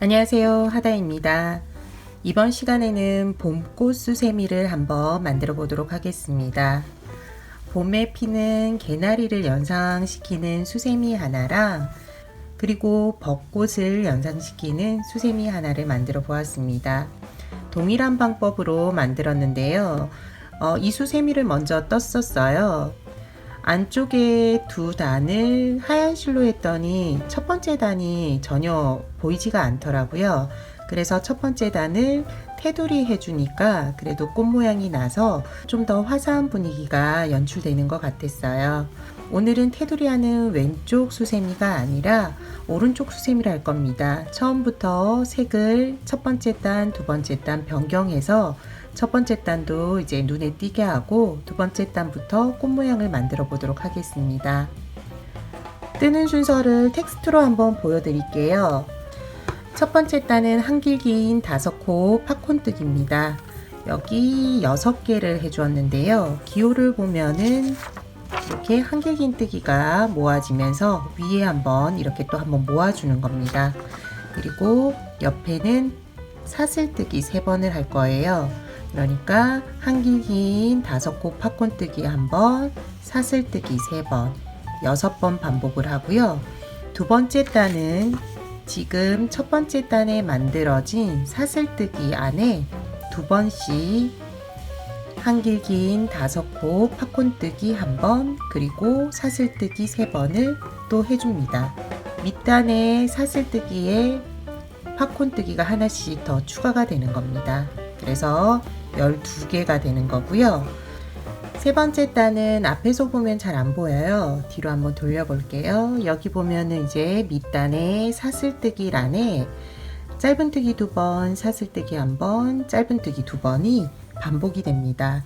안녕하세요, 하다입니다. 이번 시간에는 봄꽃 수세미를 한번 만들어 보도록 하겠습니다. 봄에 피는 개나리를 연상시키는 수세미 하나랑 그리고 벚꽃을 연상시키는 수세미 하나를 만들어 보았습니다. 동일한 방법으로 만들었는데요. 이 수세미를 먼저 떴었어요. 안쪽에 두 단을 하얀 실로 했더니 첫 번째 단이 전혀 보이지가 않더라고요. 그래서 첫 번째 단을 테두리 해주니까 그래도 꽃 모양이 나서 좀 더 화사한 분위기가 연출되는 것 같았어요. 오늘은 테두리 하는 왼쪽 수세미가 아니라 오른쪽 수세미를 할 겁니다. 처음부터 색을 첫 번째 단, 두 번째 단 변경해서 첫 번째 단도 이제 눈에 띄게 하고 두 번째 단부터 꽃 모양을 만들어 보도록 하겠습니다. 뜨는 순서를 텍스트로 한번 보여드릴게요. 첫 번째 단은 한길긴 5코 팝콘뜨기입니다. 여기 6개를 해주었는데요. 기호를 보면은 이렇게 한길긴 뜨기가 모아지면서 위에 한번 이렇게 또 한번 모아주는 겁니다. 그리고 옆에는 사슬뜨기 3번을 할 거예요. 그러니까 한길긴 5코 팝콘뜨기 1번, 사슬뜨기 3번, 6번 반복을 하고요. 두 번째 단은 지금 첫 번째 단에 만들어진 사슬뜨기 안에 2번씩 한길긴 5코 팝콘뜨기 1번 그리고 사슬뜨기 3번을 또 해줍니다. 밑단에 사슬뜨기에 팝콘뜨기가 하나씩 더 추가가 되는 겁니다. 그래서 12개가 되는 거고요. 세 번째 단은 앞에서 보면 잘 안 보여요. 뒤로 한번 돌려볼게요. 여기 보면은 이제 밑단에 사슬뜨기란에 짧은뜨기 2번, 사슬뜨기 1번, 짧은뜨기 2번이 반복이 됩니다.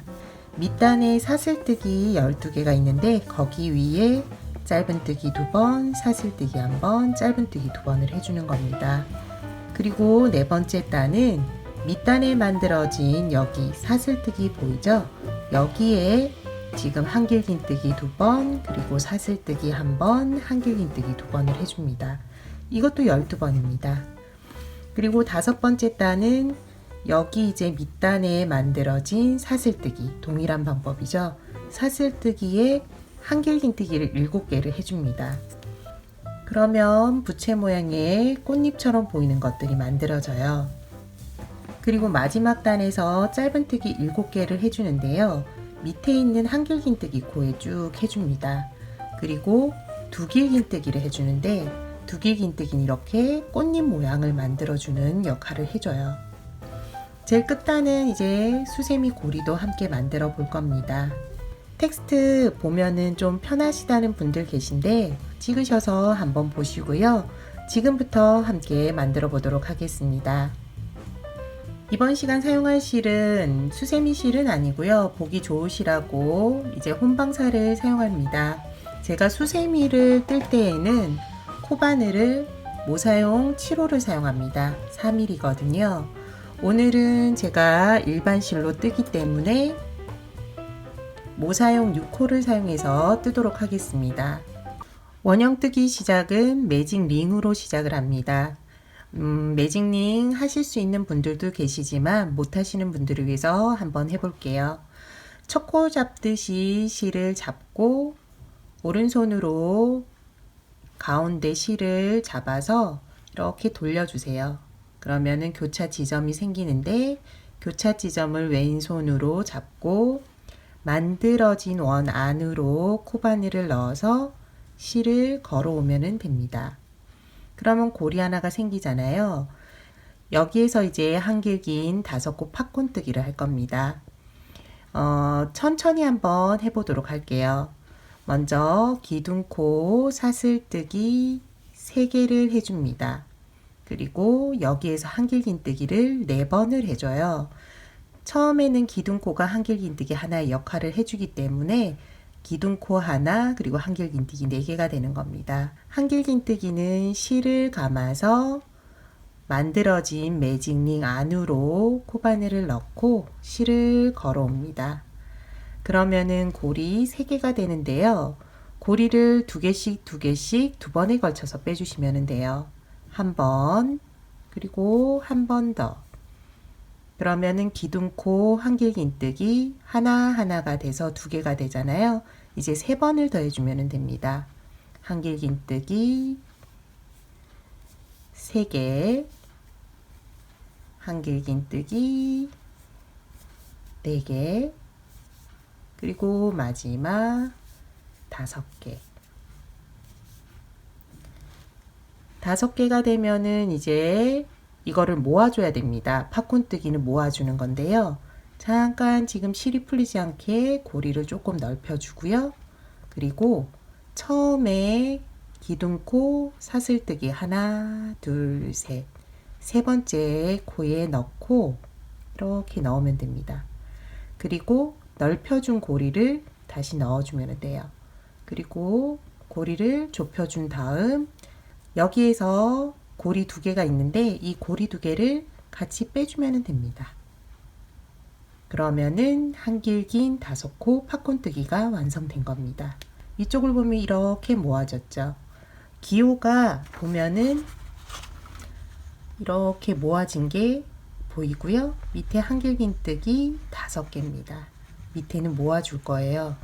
밑단에 사슬뜨기 12개가 있는데 거기 위에 짧은뜨기 2번, 사슬뜨기 1번, 짧은뜨기 2번을 해주는 겁니다. 그리고 네 번째 단은 밑단에 만들어진 여기 사슬뜨기 보이죠? 여기에 지금 한길긴뜨기 2번 그리고 사슬뜨기 1번, 한길긴뜨기 2번을 해줍니다. 이것도 12번입니다. 그리고 5번째 단은 여기 이제 밑단에 만들어진 사슬뜨기 동일한 방법이죠. 사슬뜨기에 한길긴뜨기를 7개를 해줍니다. 그러면 부채 모양의 꽃잎처럼 보이는 것들이 만들어져요. 그리고 마지막 단에서 짧은뜨기 7개를 해주는데요. 밑에 있는 한길긴뜨기 코에 쭉 해줍니다. 그리고 두길긴뜨기를 해주는데 두길긴뜨기는 이렇게 꽃잎 모양을 만들어주는 역할을 해줘요. 제일 끝단은 이제 수세미 고리도 함께 만들어 볼 겁니다. 텍스트 보면은 좀 편하시다는 분들 계신데 찍으셔서 한번 보시고요. 지금부터 함께 만들어 보도록 하겠습니다. 이번 시간 사용할 실은 수세미 실은 아니고요. 보기 좋으시라고 이제 혼방사를 사용합니다. 제가 수세미를 뜰 때에는 코바늘을 모사용 7호를 사용합니다. 4mm거든요. 오늘은 제가 일반 실로 뜨기 때문에 모사용 6호를 사용해서 뜨도록 하겠습니다. 원형 뜨기 시작은 매직 링으로 시작을 합니다. 매직링 하실 수 있는 분들도 계시지만 못하시는 분들을 위해서 한번 해볼게요. 첫 코 잡듯이 실을 잡고 오른손으로 가운데 실을 잡아서 이렇게 돌려주세요. 그러면은 교차 지점이 생기는데 교차 지점을 왼손으로 잡고 만들어진 원 안으로 코바늘을 넣어서 실을 걸어오면 됩니다. 그러면 고리 하나가 생기잖아요. 여기에서 이제 한길긴 5코 팝콘뜨기를 할 겁니다. 천천히 한번 해보도록 할게요. 먼저 기둥코 사슬뜨기 3개를 해줍니다. 그리고 여기에서 한길긴뜨기를 4번을 해줘요. 처음에는 기둥코가 한길긴뜨기 하나의 역할을 해주기 때문에 기둥코 하나 그리고 한길긴뜨기 4개가 되는 겁니다. 한길긴뜨기는 실을 감아서 만들어진 매직링 안으로 코바늘을 넣고 실을 걸어옵니다. 그러면은 고리 3개가 되는데요. 고리를 2개씩 2번에 걸쳐서 빼주시면 돼요. 한 번, 그리고 한 번 더. 그러면은 기둥코 한길긴뜨기 하나하나가 돼서 2개가 되잖아요. 이제 3번을 더 해주면 됩니다. 한길긴뜨기 3개, 한길긴뜨기 4개, 그리고 마지막 5개. 5개가 되면은 이제 이거를 모아줘야 됩니다. 팝콘뜨기는 모아주는 건데요. 잠깐 지금 실이 풀리지 않게 고리를 조금 넓혀주고요. 그리고 처음에 기둥코 사슬뜨기 하나, 둘, 셋. 3번째 코에 넣고 이렇게 넣으면 됩니다. 그리고 넓혀준 고리를 다시 넣어주면 돼요. 그리고 고리를 좁혀준 다음 여기에서 고리 2개가 있는데 이 고리 2개를 같이 빼주면 됩니다. 그러면은 한길긴 5코 팝콘뜨기가 완성된 겁니다. 이쪽을 보면 이렇게 모아졌죠. 기호가 보면은 이렇게 모아진 게 보이고요. 밑에 한길긴뜨기 5개입니다. 밑에는 모아줄 거예요.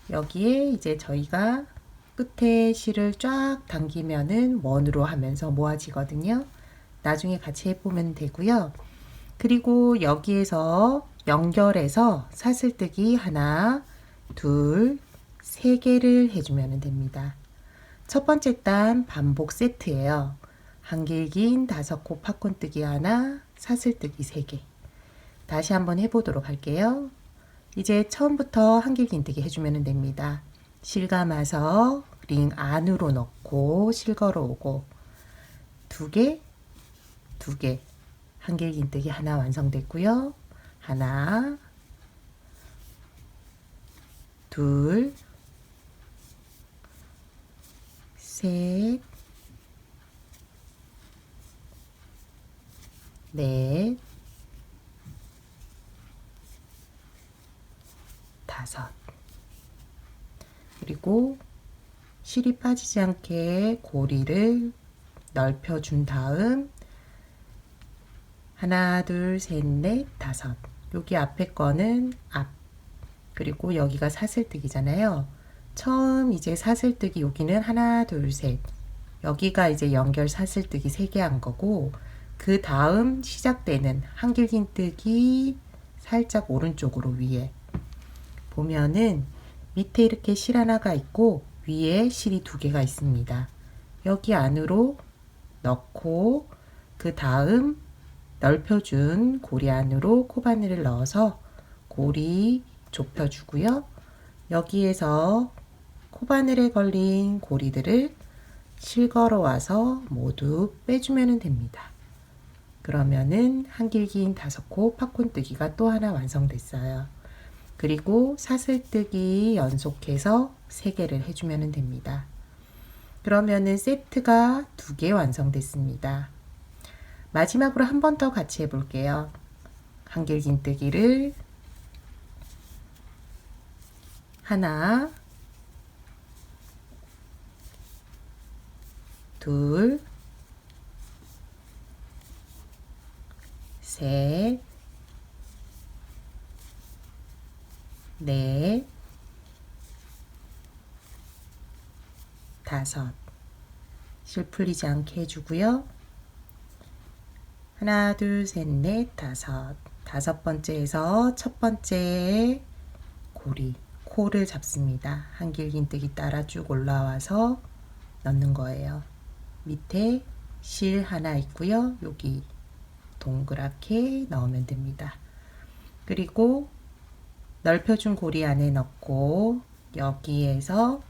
여기에 이제 저희가 끝에 실을 쫙 당기면은 원으로 하면서 모아지거든요. 나중에 같이 해보면 되고요. 그리고 여기에서 연결해서 사슬뜨기 하나, 둘, 3개를 해주면 됩니다. 첫 번째 단 반복 세트예요. 한길긴 5코 팝콘뜨기 하나, 사슬뜨기 3개. 다시 한번 해보도록 할게요. 이제 처음부터 한길긴뜨기 해주면 됩니다. 실 감아서 링 안으로 넣고 실 걸어오고 2개, 2개. 한길긴뜨기 하나 완성됐고요. 하나, 둘, 셋, 넷, 5. 그리고 실이 빠지지 않게 고리를 넓혀준 다음 하나, 둘, 셋, 넷, 5. 여기 앞에 거는 앞. 그리고 여기가 사슬뜨기잖아요. 처음 이제 사슬뜨기 여기는 하나, 둘, 셋. 여기가 이제 연결 사슬뜨기 3개 한 거고 그 다음 시작되는 한길긴뜨기 살짝 오른쪽으로 위에 보면은 밑에 이렇게 실 하나가 있고 위에 실이 2개가 있습니다. 여기 안으로 넣고 그 다음 넓혀준 고리 안으로 코바늘을 넣어서 고리 좁혀주고요. 여기에서 코바늘에 걸린 고리들을 실 걸어와서 모두 빼주면 됩니다. 그러면은 한길긴 5코 팝콘뜨기가 또 하나 완성됐어요. 그리고 사슬뜨기 연속해서 3개를 해주면 됩니다. 그러면은 세트가 2개 완성됐습니다. 마지막으로 한 번 더 같이 해볼게요. 한길긴뜨기를 하나, 둘, 셋, 넷, 5. 실 풀리지 않게 해주고요. 하나, 둘, 셋, 넷, 5. 5번째에서 첫 번째 고리, 코를 잡습니다. 한길긴뜨기 따라 쭉 올라와서 넣는 거예요. 밑에 실 하나 있고요. 여기 동그랗게 넣으면 됩니다. 그리고 넓혀준 고리 안에 넣고 여기에서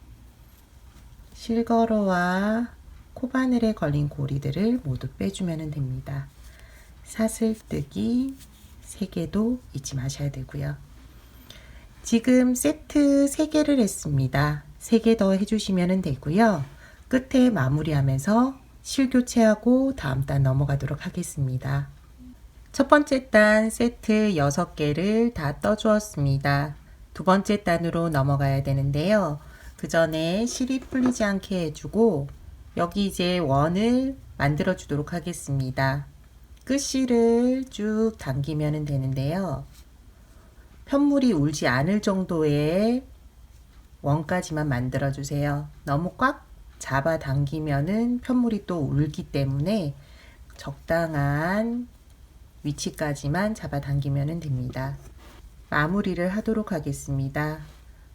실걸어와 코바늘에 걸린 고리들을 모두 빼주면 됩니다. 사슬뜨기 3개도 잊지 마셔야 되고요. 지금 세트 3개를 했습니다. 3개 더 해주시면 되고요. 끝에 마무리하면서 실 교체하고 다음 단 넘어가도록 하겠습니다. 첫 번째 단 세트 6개를 다 떠주었습니다. 두 번째 단으로 넘어가야 되는데요. 그 전에 실이 풀리지 않게 해주고 여기 이제 원을 만들어 주도록 하겠습니다. 끝실을 쭉 당기면 되는데요. 편물이 울지 않을 정도의 원까지만 만들어 주세요. 너무 꽉 잡아 당기면은 편물이 또 울기 때문에 적당한 위치까지만 잡아 당기면 됩니다. 마무리를 하도록 하겠습니다.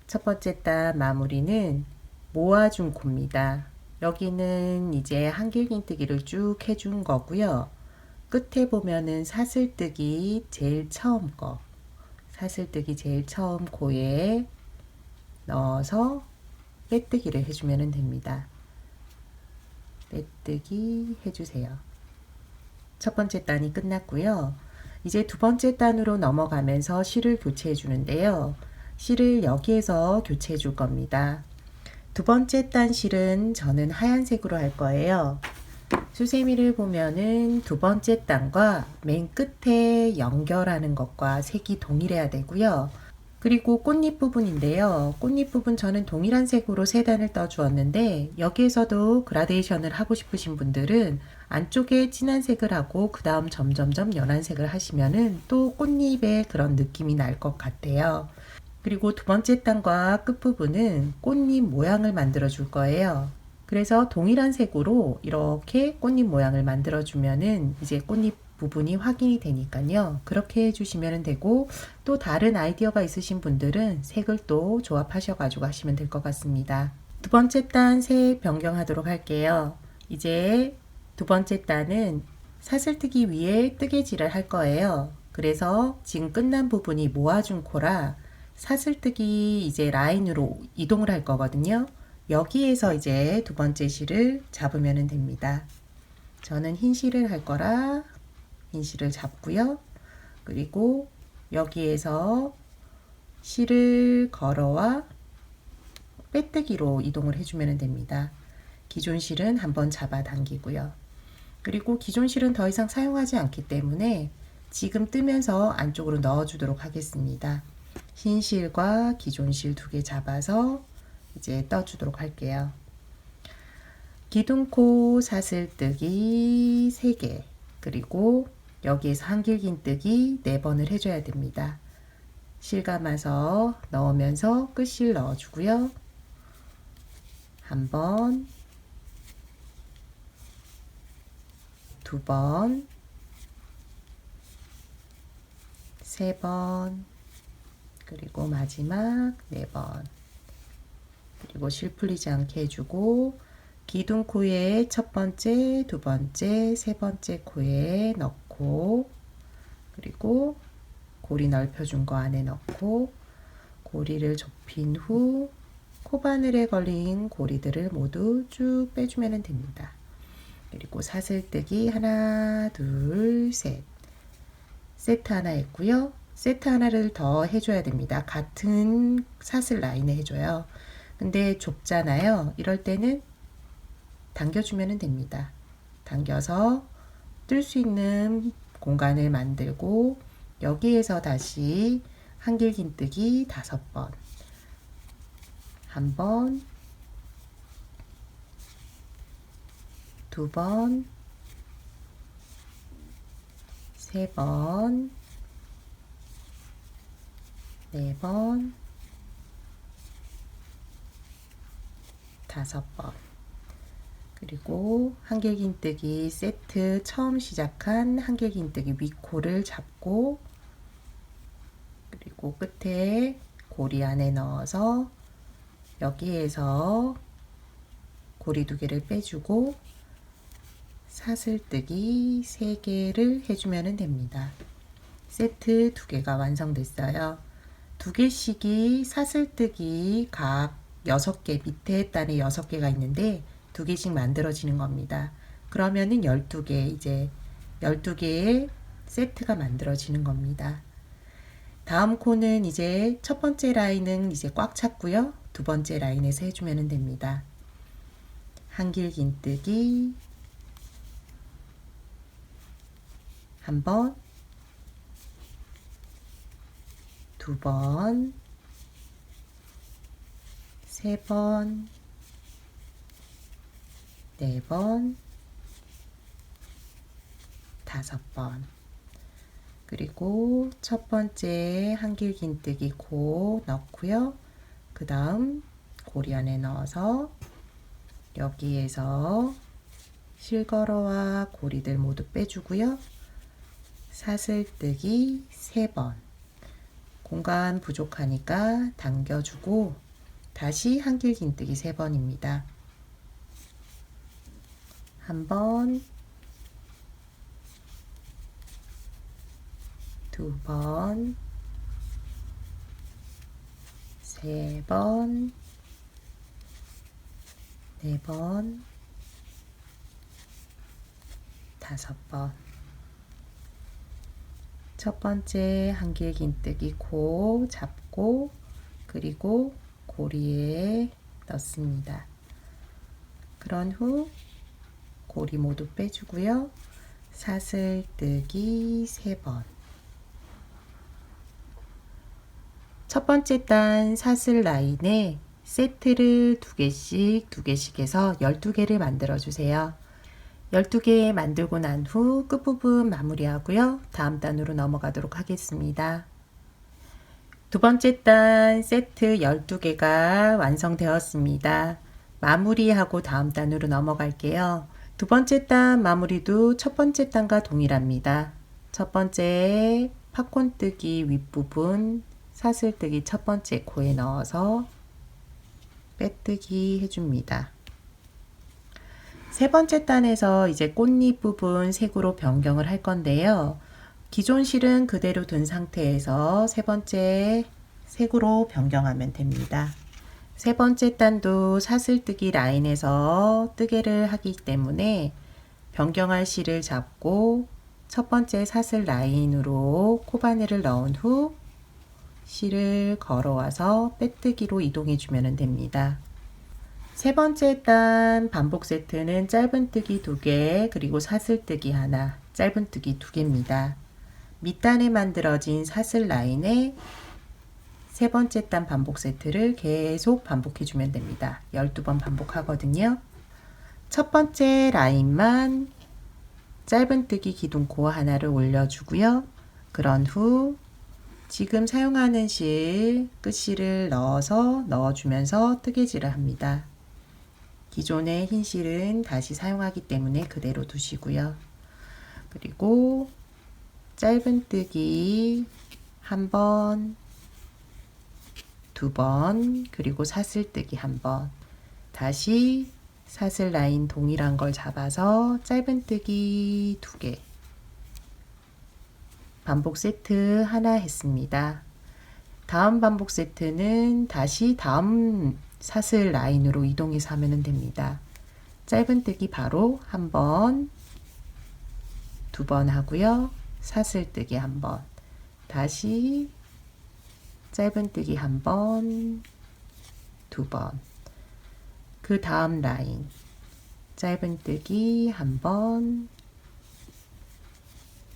첫 번째 단 마무리는 모아준 코입니다. 여기는 이제 한길긴뜨기를 쭉 해준 거고요. 끝에 보면은 사슬뜨기 제일 처음 거, 사슬뜨기 제일 처음 코에 넣어서 빼뜨기를 해주면 됩니다. 빼뜨기 해주세요. 첫 번째 단이 끝났고요. 이제 두 번째 단으로 넘어가면서 실을 교체해 주는데요. 실을 여기에서 교체해 줄 겁니다. 두 번째 단 실은 저는 하얀색으로 할 거예요. 수세미를 보면은 두 번째 단과 맨 끝에 연결하는 것과 색이 동일해야 되고요. 그리고 꽃잎 부분인데요. 꽃잎 부분 저는 동일한 색으로 세 단을 떠 주었는데 여기에서도 그라데이션을 하고 싶으신 분들은 안쪽에 진한 색을 하고 그 다음 점점점 연한 색을 하시면은 또 꽃잎의 그런 느낌이 날 것 같아요. 그리고 두 번째 단과 끝부분은 꽃잎 모양을 만들어 줄 거예요. 그래서 동일한 색으로 이렇게 꽃잎 모양을 만들어 주면은 이제 꽃잎 부분이 확인이 되니까요. 그렇게 해주시면 되고 또 다른 아이디어가 있으신 분들은 색을 또 조합하셔 가지고 하시면 될 것 같습니다. 두 번째 단 색 변경하도록 할게요. 이제 두 번째 단은 사슬뜨기 위에 뜨개질을 할 거예요. 그래서 지금 끝난 부분이 모아준 코라 사슬뜨기 이제 라인으로 이동을 할 거거든요. 여기에서 이제 두 번째 실을 잡으면 됩니다. 저는 흰 실을 할 거라 흰 실을 잡고요. 그리고 여기에서 실을 걸어와 빼뜨기로 이동을 해주면 됩니다. 기존 실은 한번 잡아 당기고요. 그리고 기존 실은 더 이상 사용하지 않기 때문에 지금 뜨면서 안쪽으로 넣어 주도록 하겠습니다. 흰 실과 기존 실 두 개 잡아서 이제 떠 주도록 할게요. 기둥코 사슬뜨기 3개, 그리고 여기에서 한길긴뜨기 4번을 해줘야 됩니다. 실 감아서 넣으면서 끝실 넣어주고요. 한 번, 두 번, 세 번, 그리고 마지막 4번. 그리고 실 풀리지 않게 해주고 기둥 코에 첫 번째, 두 번째, 세 번째 코에 넣고 그리고 고리 넓혀준 거 안에 넣고 고리를 좁힌 후 코바늘에 걸린 고리들을 모두 쭉 빼주면 됩니다. 그리고 사슬뜨기 하나, 둘, 셋. 세트 하나 했고요. 세트 하나를 더 해줘야 됩니다. 같은 사슬 라인에 해줘요. 근데 좁잖아요. 이럴 때는 당겨주면 됩니다. 당겨서 뜰 수 있는 공간을 만들고 여기에서 다시 한길긴뜨기 5번, 한 번, 두 번, 세 번, 네 번, 5번. 그리고 한길긴뜨기 세트 처음 시작한 한길긴뜨기 윗코를 잡고 그리고 끝에 고리 안에 넣어서 여기에서 고리 2개를 빼주고 사슬뜨기 3개를 해주면 됩니다. 세트 2개가 완성됐어요. 2개씩이 사슬뜨기 각 6개, 밑에 단에 6개가 있는데 2개씩 만들어지는 겁니다. 그러면은 12개, 이제 12개의 세트가 만들어지는 겁니다. 다음 코는 이제 첫 번째 라인은 이제 꽉 찼고요. 두 번째 라인에서 해주면 됩니다. 한길긴뜨기 한 번, 두 번, 세 번, 4번, 5번. 그리고 첫 번째 한길긴뜨기 코 넣고요. 그 다음 고리 안에 넣어서 여기에서 실걸어와 고리들 모두 빼주고요. 사슬뜨기 3번. 공간 부족하니까 당겨주고 다시 한길긴뜨기 3번입니다. 한 번, 2번, 3번, 4번, 5번. 첫 번째 한길긴뜨기 코 잡고 그리고 고리에 넣습니다. 그런 후 고리 모두 빼주고요. 사슬뜨기 3번. 첫 번째 단 사슬 라인에 세트를 2개씩 해서 12개를 만들어 주세요. 12개 만들고 난 후 끝부분 마무리하고요. 다음 단으로 넘어가도록 하겠습니다. 두 번째 단 세트 12개가 완성되었습니다. 마무리하고 다음 단으로 넘어갈게요. 두 번째 단 마무리도 첫 번째 단과 동일합니다. 첫 번째 팝콘뜨기 윗부분 사슬뜨기 첫 번째 코에 넣어서 빼뜨기 해줍니다. 세 번째 단에서 이제 꽃잎 부분 색으로 변경을 할 건데요. 기존 실은 그대로 둔 상태에서 세 번째 색으로 변경하면 됩니다. 세 번째 단도 사슬뜨기 라인에서 뜨개를 하기 때문에 변경할 실을 잡고 첫 번째 사슬 라인으로 코바늘을 넣은 후 실을 걸어와서 빼뜨기로 이동해 주면 됩니다. 세 번째 단 반복 세트는 짧은뜨기 2개 그리고 사슬뜨기 하나, 짧은뜨기 2개입니다. 밑단에 만들어진 사슬 라인에 세 번째 단 반복 세트를 계속 반복해 주면 됩니다. 12번 반복하거든요. 첫 번째 라인만 짧은뜨기 기둥코 하나를 올려주고요. 그런 후 지금 사용하는 실 끝실을 넣어주면서 뜨개질을 합니다. 기존의 흰 실은 다시 사용하기 때문에 그대로 두시고요. 그리고 짧은뜨기 한 번, 2번, 그리고 사슬뜨기 한 번. 다시 사슬 라인 동일한 걸 잡아서 짧은뜨기 2개. 반복 세트 하나 했습니다. 다음 반복 세트는 다시 다음 사슬 라인으로 이동해서 하면 됩니다. 짧은뜨기 바로 한 번, 2번 하고요. 사슬뜨기 한 번, 다시 짧은뜨기 한 번, 2번. 그 다음 라인 짧은뜨기 한 번,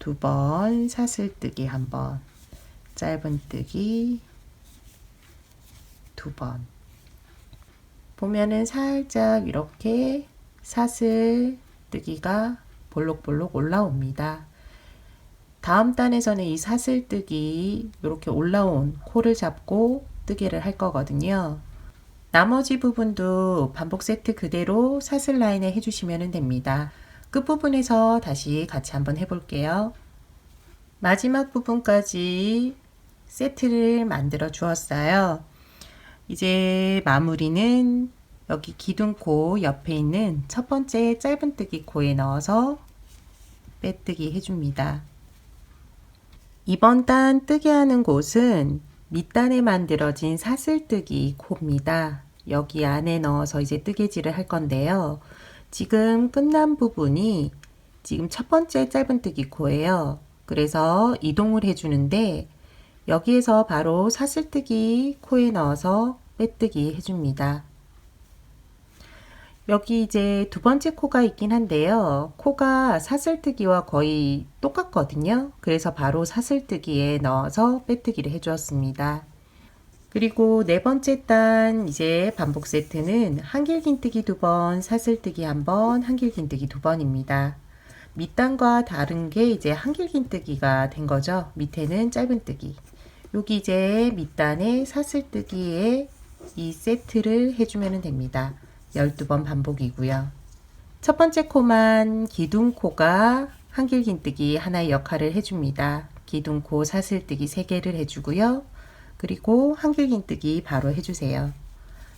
2번, 사슬뜨기 한 번, 짧은뜨기 2번. 보면은 살짝 이렇게 사슬뜨기가 볼록볼록 올라옵니다. 다음 단에서는 이 사슬뜨기 이렇게 올라온 코를 잡고 뜨개를 할 거거든요. 나머지 부분도 반복 세트 그대로 사슬 라인에 해주시면 됩니다. 끝부분에서 다시 같이 한번 해볼게요. 마지막 부분까지 세트를 만들어 주었어요. 이제 마무리는 여기 기둥코 옆에 있는 첫 번째 짧은뜨기 코에 넣어서 빼뜨기 해줍니다. 이번 단 뜨게 하는 곳은 밑단에 만들어진 사슬뜨기 코입니다. 여기 안에 넣어서 이제 뜨개질을 할 건데요. 지금 끝난 부분이 지금 첫 번째 짧은뜨기 코예요. 그래서 이동을 해주는데 여기에서 바로 사슬뜨기 코에 넣어서 빼뜨기 해줍니다. 여기 이제 두 번째 코가 있긴 한데요. 코가 사슬뜨기와 거의 똑같거든요. 그래서 바로 사슬뜨기에 넣어서 빼뜨기를 해주었습니다. 그리고 네 번째 단 이제 반복 세트는 한길긴뜨기 2번, 사슬뜨기 1번, 한길긴뜨기 2번입니다. 밑단과 다른 게 이제 한길긴뜨기가 된 거죠. 밑에는 짧은뜨기. 여기 이제 밑단에 사슬뜨기에 이 세트를 해주면 됩니다. 12번 반복이고요. 첫 번째 코만 기둥코가 한길긴뜨기 하나의 역할을 해줍니다. 기둥코 사슬뜨기 3개를 해주고요. 그리고 한길긴뜨기 바로 해주세요.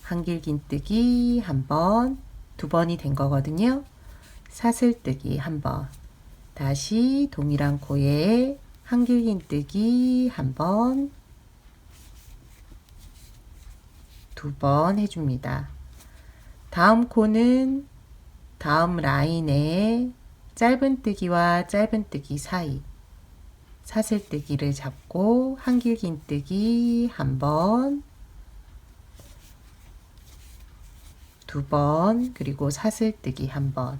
한길긴뜨기 1번, 2번이 된 거거든요. 사슬뜨기 1번, 다시 동일한 코에 한길긴뜨기 1번, 2번 해줍니다. 다음 코는 다음 라인에 짧은뜨기와 짧은뜨기 사이 사슬뜨기를 잡고 한길긴뜨기 1번, 2번, 그리고 사슬뜨기 1번,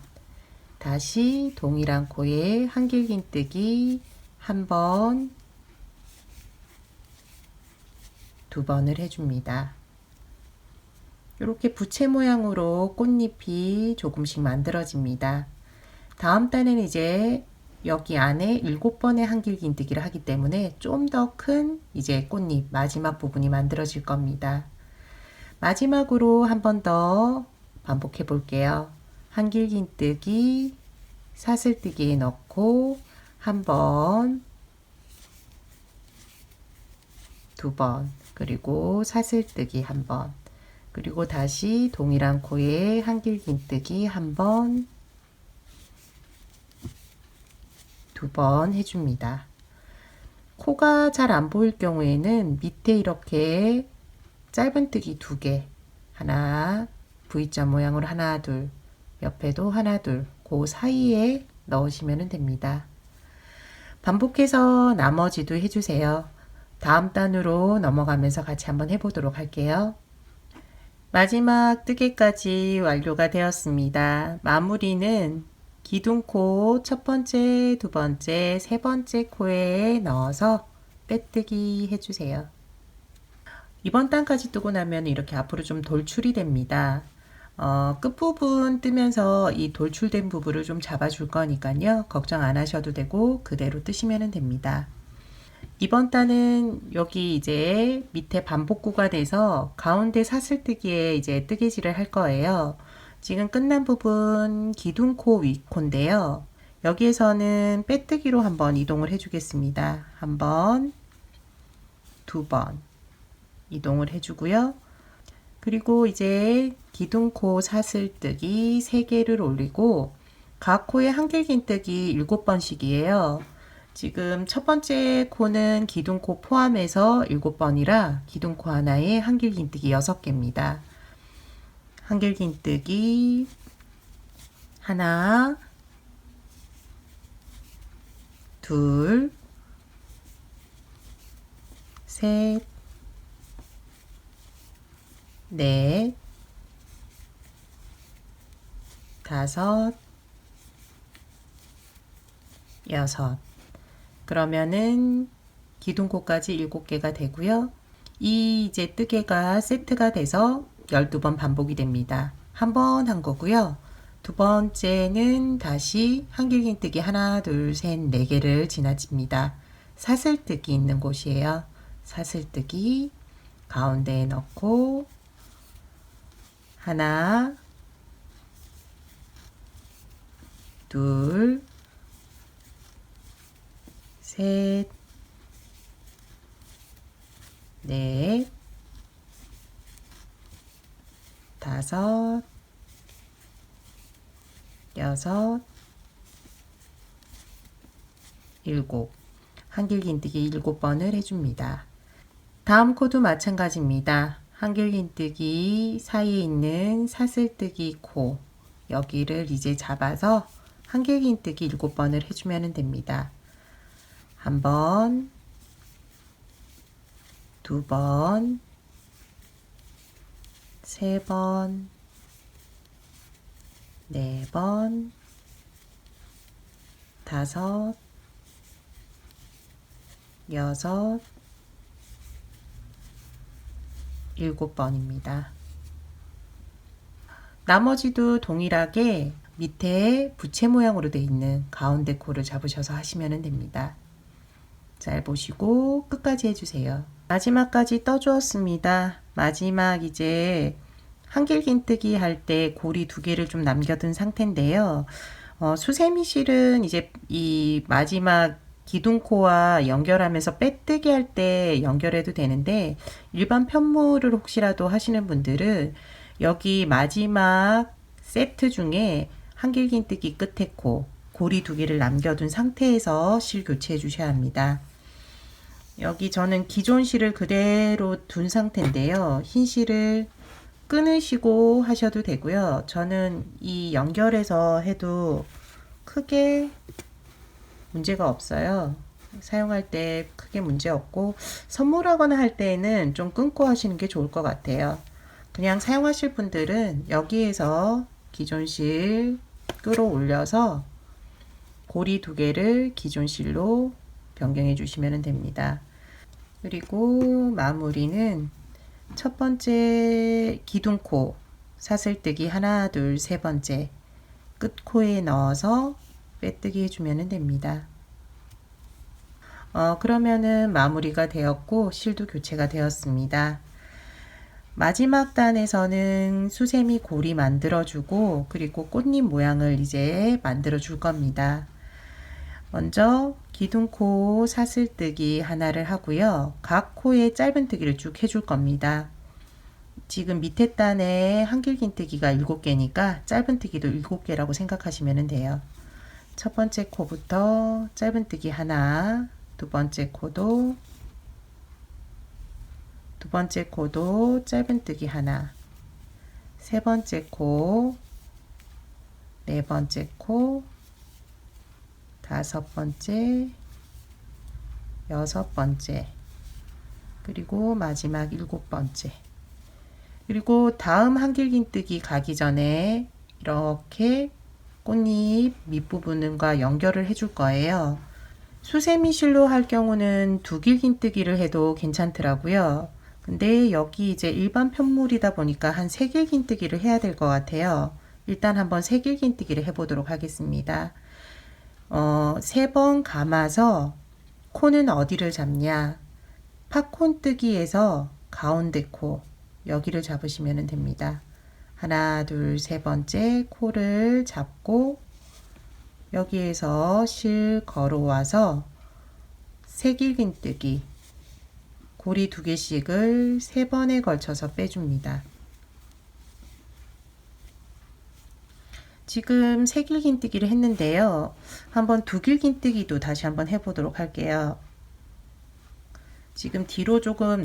다시 동일한 코에 한길긴뜨기 1번, 2번을 해줍니다. 이렇게 부채 모양으로 꽃잎이 조금씩 만들어집니다. 다음 단에는 이제 여기 안에 7번의 한길긴뜨기를 하기 때문에 좀 더 큰 이제 꽃잎 마지막 부분이 만들어질 겁니다. 마지막으로 한 번 더 반복해 볼게요. 한길긴뜨기 사슬뜨기에 넣고 한 번, 2번, 그리고 사슬뜨기 한 번, 그리고 다시 동일한 코에 한길긴뜨기 한 번, 2번 해줍니다. 코가 잘 안 보일 경우에는 밑에 이렇게 짧은뜨기 2개, 하나, V자 모양으로 하나, 둘, 옆에도 하나, 둘, 그 사이에 넣으시면 됩니다. 반복해서 나머지도 해주세요. 다음 단으로 넘어가면서 같이 한번 해보도록 할게요. 마지막 뜨개까지 완료가 되었습니다. 마무리는 기둥코 첫 번째, 두 번째, 세 번째 코에 넣어서 빼뜨기 해주세요. 이번 단까지 뜨고 나면 이렇게 앞으로 좀 돌출이 됩니다. 끝부분 뜨면서 이 돌출된 부분을 좀 잡아줄 거니까요. 걱정 안 하셔도 되고 그대로 뜨시면 됩니다. 이번 단은 여기 이제 밑에 반복구가 돼서 가운데 사슬뜨기에 이제 뜨개질을 할 거예요. 지금 끝난 부분 기둥코 윗코인데요. 여기에서는 빼뜨기로 한번 이동을 해 주겠습니다. 한 번, 2번 이동을 해 주고요. 그리고 이제 기둥코 사슬뜨기 3개를 올리고 각 코에 한길긴뜨기 7번씩이에요. 지금 첫 번째 코는 기둥코 포함해서 7번이라 기둥코 하나에 한길긴뜨기 6개입니다. 한길긴뜨기 하나, 둘, 셋, 넷, 다섯, 여섯. 그러면은 기둥코까지 7개가 되고요. 이 이제 뜨개가 세트가 돼서 12번 반복이 됩니다. 한 번 한 거고요. 두 번째는 다시 한길긴뜨기 하나, 둘, 셋, 4개를 지나칩니다. 사슬뜨기 있는 곳이에요. 사슬뜨기 가운데에 넣고 하나, 둘, 셋, 넷, 다섯, 여섯, 일곱. 한길긴뜨기 7번을 해줍니다. 다음 코도 마찬가지입니다. 한길긴뜨기 사이에 있는 사슬뜨기 코 여기를 이제 잡아서 한길긴뜨기 7번을 해주면 됩니다. 한 번, 2번, 3번, 4번, 5, 6, 7번입니다. 나머지도 동일하게 밑에 부채 모양으로 되어 있는 가운데 코를 잡으셔서 하시면 됩니다. 잘 보시고 끝까지 해주세요. 마지막까지 떠주었습니다. 마지막 이제 한길긴뜨기 할 때 고리 2개를 좀 남겨둔 상태인데요. 수세미 실은 이제 이 마지막 기둥코와 연결하면서 빼뜨기 할 때 연결해도 되는데, 일반 편물을 혹시라도 하시는 분들은 여기 마지막 세트 중에 한길긴뜨기 끝에 코 고리 2개를 남겨둔 상태에서 실 교체해 주셔야 합니다. 여기 저는 기존 실을 그대로 둔 상태인데요. 흰 실을 끊으시고 하셔도 되고요. 저는 이 연결해서 해도 크게 문제가 없어요. 사용할 때 크게 문제 없고, 선물하거나 할 때에는 좀 끊고 하시는 게 좋을 것 같아요. 그냥 사용하실 분들은 여기에서 기존 실 끌어올려서 고리 2개를 기존 실로 변경해 주시면 됩니다. 그리고 마무리는 첫 번째 기둥코 사슬뜨기 하나, 둘, 세 번째 끝코에 넣어서 빼뜨기 해주면 됩니다. 그러면은 마무리가 되었고 실도 교체가 되었습니다. 마지막 단에서는 수세미 고리 만들어주고, 그리고 꽃잎 모양을 이제 만들어 줄 겁니다. 먼저 기둥코 사슬뜨기 하나를 하고요. 각 코에 짧은뜨기를 쭉 해줄 겁니다. 지금 밑에 단에 한길긴뜨기가 7개니까 짧은뜨기도 7개라고 생각하시면 돼요. 첫 번째 코부터 짧은뜨기 하나, 두 번째 코도 짧은뜨기 하나, 세 번째 코, 네 번째 코, 다섯 번째, 여섯 번째, 그리고 마지막 7번째. 그리고 다음 한길긴뜨기 가기 전에 이렇게 꽃잎 밑부분과 연결을 해줄 거예요. 수세미 실로 할 경우는 2길긴뜨기를 해도 괜찮더라고요. 근데 여기 이제 일반 편물이다 보니까 한 3길긴뜨기를 해야 될 것 같아요. 일단 한번 3길긴뜨기를 해보도록 하겠습니다. 3번 감아서 코는 어디를 잡냐? 팝콘뜨기에서 가운데 코 여기를 잡으시면 됩니다. 하나, 둘, 세 번째 코를 잡고 여기에서 실 걸어와서 새길긴뜨기 고리 2개씩을 3번에 걸쳐서 빼줍니다. 지금 새길긴뜨기를 했는데요. 한번 2길긴뜨기도 다시 한번 해보도록 할게요. 지금 뒤로 조금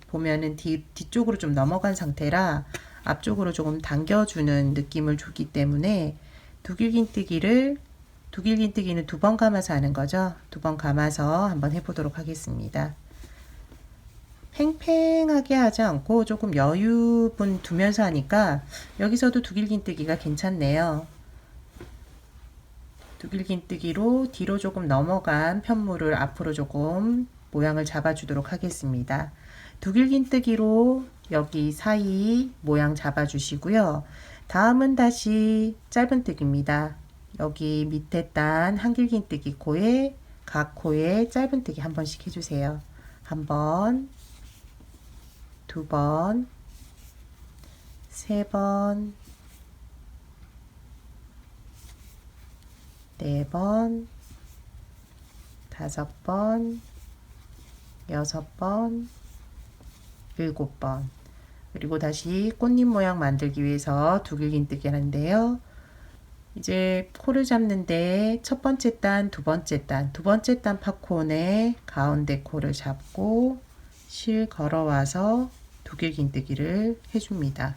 보면은 뒤쪽으로 좀 넘어간 상태라 앞쪽으로 조금 당겨주는 느낌을 주기 때문에 2길긴뜨기는 2번 감아서 하는 거죠. 2번 감아서 한번 해보도록 하겠습니다. 팽팽하게 하지 않고 조금 여유분 두면서 하니까 여기서도 2길긴뜨기가 괜찮네요. 2길긴뜨기로 뒤로 조금 넘어간 편물을 앞으로 조금 모양을 잡아주도록 하겠습니다. 2길긴뜨기로 여기 사이 모양 잡아주시고요. 다음은 다시 짧은뜨기입니다. 여기 밑에 단 한길긴뜨기 코에 각 코에 짧은뜨기 한 번씩 해주세요. 한 번, 두 번, 세 번, 네 번, 다섯 번, 6번, 7번. 그리고 다시 꽃잎 모양 만들기 위해서 2길긴뜨기 하는데요. 이제 코를 잡는데 첫 번째 단, 두 번째 단 팝콘에 가운데 코를 잡고 실 걸어와서 2길긴뜨기를 해줍니다.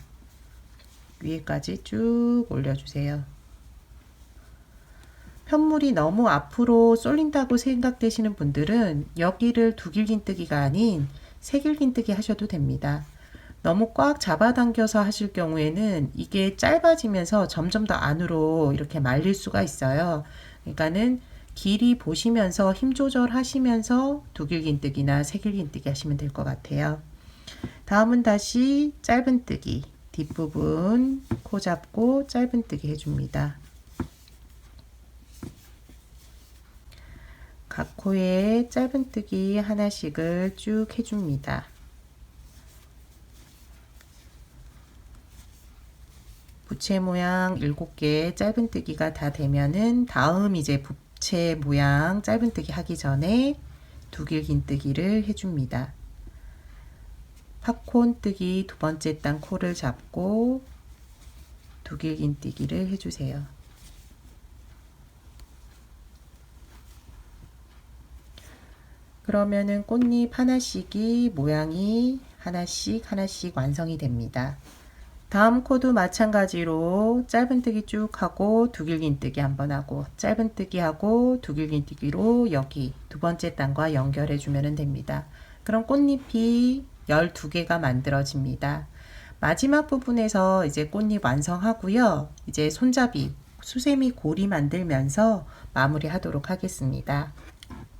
위에까지 쭉 올려주세요. 편물이 너무 앞으로 쏠린다고 생각되시는 분들은 여기를 2길긴뜨기가 아닌 3길긴뜨기 하셔도 됩니다. 너무 꽉 잡아당겨서 하실 경우에는 이게 짧아지면서 점점 더 안으로 이렇게 말릴 수가 있어요. 그러니까는 길이 보시면서 힘 조절하시면서 2길긴뜨기나 3길긴뜨기 하시면 될 것 같아요. 다음은 다시 짧은뜨기, 뒷부분 코 잡고 짧은뜨기 해줍니다. 각 코에 짧은뜨기 하나씩을 쭉 해줍니다. 부채 모양 7개 짧은뜨기가 다 되면은 다음 이제 부채 모양 짧은뜨기 하기 전에 두길긴뜨기를 해줍니다. 팝콘뜨기 두 번째 단 코를 잡고 두길긴뜨기를 해주세요. 그러면은 꽃잎 하나씩이 모양이 하나씩 완성이 됩니다. 다음 코도 마찬가지로 짧은뜨기 쭉 하고 두길긴뜨기 한번 하고 짧은뜨기 하고 두길긴뜨기로 여기 두 번째 단과 연결해 주면 됩니다. 그럼 꽃잎이 12개가 만들어집니다. 마지막 부분에서 이제 꽃잎 완성하고요. 이제 손잡이, 수세미 고리 만들면서 마무리 하도록 하겠습니다.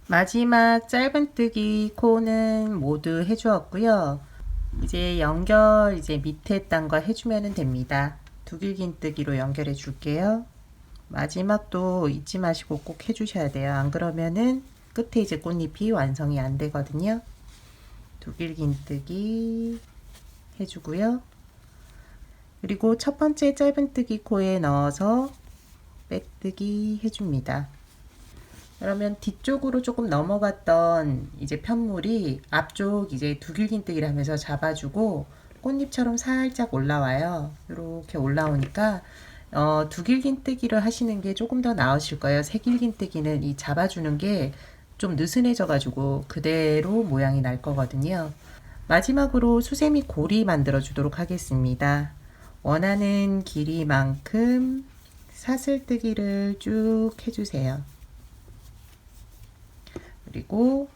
마지막 짧은뜨기 코는 모두 해주었고요. 이제 연결 이제 밑에 단과 해주면 됩니다. 두길긴뜨기로 연결해 줄게요. 마지막도 잊지 마시고 꼭 해주셔야 돼요. 안 그러면은 끝에 이제 꽃잎이 완성이 안 되거든요. 두길긴뜨기 해주고요. 그리고 첫 번째 짧은뜨기 코에 넣어서 빼뜨기 해줍니다. 그러면 뒤쪽으로 조금 넘어갔던 이제 편물이 앞쪽 이제 두길긴뜨기를 하면서 잡아주고 꽃잎처럼 살짝 올라와요. 이렇게 올라오니까 두길긴뜨기를 하시는 게 조금 더 나으실 거예요. 새길긴뜨기는 이 잡아주는 게 좀 느슨해져 가지고 그대로 모양이 날 거거든요. 마지막으로 수세미 고리 만들어 주도록 하겠습니다. 원하는 길이만큼 사슬뜨기를 쭉 해주세요. 그리고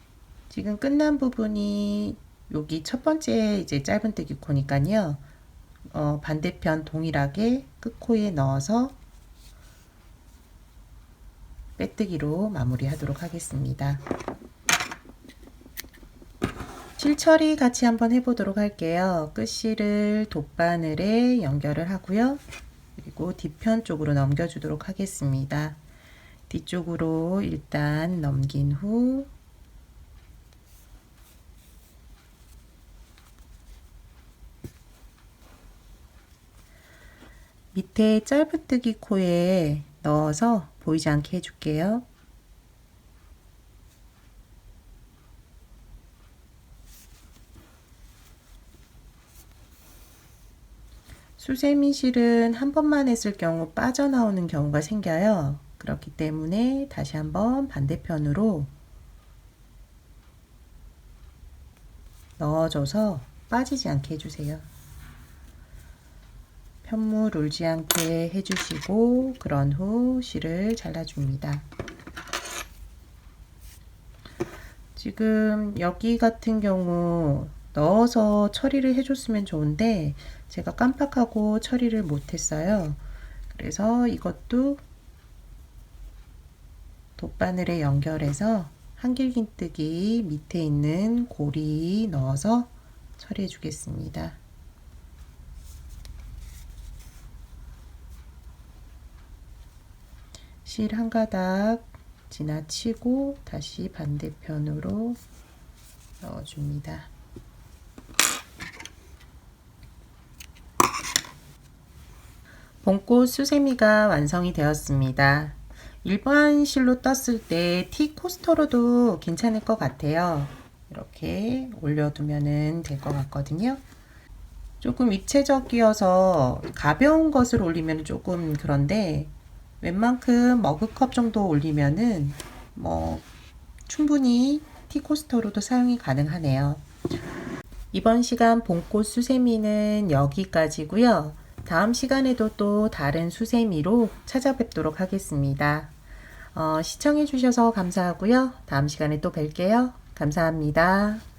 지금 끝난 부분이 여기 첫 번째 이제 짧은뜨기 코니까요. 반대편 동일하게 끝코에 넣어서 빼뜨기로 마무리하도록 하겠습니다. 실처리 같이 한번 해보도록 할게요. 끝실을 돗바늘에 연결을 하고요. 그리고 뒤편 쪽으로 넘겨주도록 하겠습니다. 뒤쪽으로 일단 넘긴 후 밑에 짧은뜨기 코에 넣어서 보이지 않게 해줄게요. 수세미 실은 한 번만 했을 경우 빠져나오는 경우가 생겨요. 그렇기 때문에 다시 한번 반대편으로 넣어줘서 빠지지 않게 해주세요. 편물 울지 않게 해주시고 그런 후 실을 잘라줍니다. 지금 여기 같은 경우 넣어서 처리를 해줬으면 좋은데 제가 깜빡하고 처리를 못했어요. 그래서 이것도 돗바늘에 연결해서 한길긴뜨기 밑에 있는 고리 넣어서 처리해 주겠습니다. 실 한 가닥 지나치고 다시 반대편으로 넣어줍니다. 봄꽃 수세미가 완성이 되었습니다. 일반 실로 떴을 때 티 코스터로도 괜찮을 것 같아요. 이렇게 올려두면 될 것 같거든요. 조금 입체적이어서 가벼운 것을 올리면 조금 그런데 웬만큼 머그컵 정도 올리면은 충분히 티 코스터로도 사용이 가능하네요. 이번 시간 봄꽃 수세미는 여기까지고요. 다음 시간에도 또 다른 수세미로 찾아뵙도록 하겠습니다. 시청해 주셔서 감사하고요. 다음 시간에 또 뵐게요. 감사합니다.